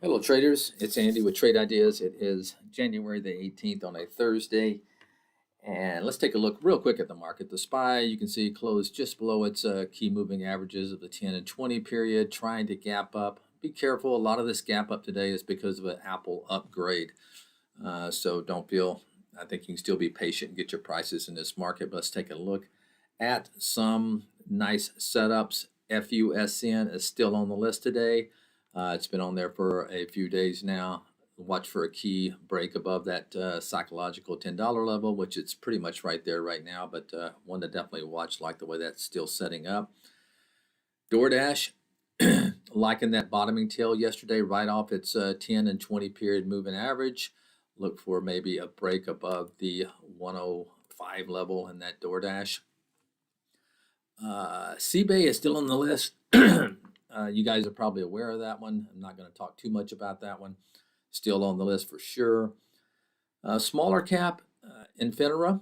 Hello, traders. It's Andy with Trade Ideas. It is January the 18th on a Thursday. And let's take a look real quick at the market. The SPY, you can see, closed just below its key moving averages of the 10 and 20 period, trying to gap up. Be careful. A lot of this gap up today is because of an Apple upgrade. So don't feel, I think you can still be patient and get your prices in this market. But let's take a look at some nice setups. FUSN is still on the list today. It's been on there for a few days now. Watch for a key break above that psychological $10 level, which it's pretty much right there right now, but one to definitely watch, like the way that's still setting up. DoorDash, liking that bottoming tail yesterday, right off its 10 and 20 period moving average. Look for maybe a break above the 105 level in that DoorDash. CBay is still on the list. You guys are probably aware of that one. I'm not going to talk too much about that one. Still on the list for sure. Smaller cap, Infinera.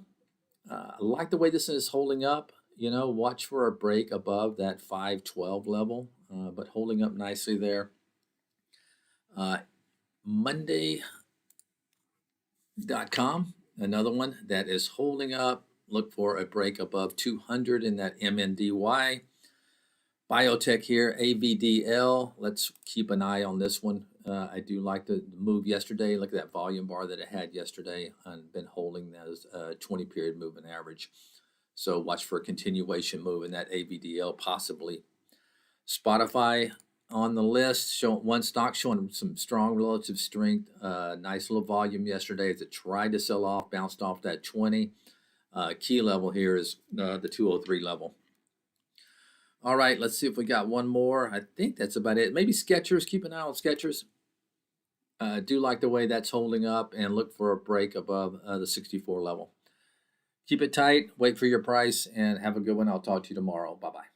I like the way this is holding up. You know, watch for a break above that 512 level, but holding up nicely there. Monday.com, another one that is holding up. Look for a break above 200 in that MNDY. Biotech here, AVDL. Let's keep an eye on this one. I do like the move yesterday. Look at that volume bar that it had yesterday and been holding those 20 period moving average. So watch for a continuation move in that AVDL possibly. Spotify on the list, showing one stock showing some strong relative strength. Nice little volume yesterday as it tried to sell off, bounced off that 20. Key level here is the 203 level. All right, let's see if we got one more. I think that's about it. Maybe Skechers. Keep an eye on Skechers. Do like the way that's holding up and look for a break above the 64 level. Keep it tight. Wait for your price and have a good one. I'll talk to you tomorrow. Bye-bye.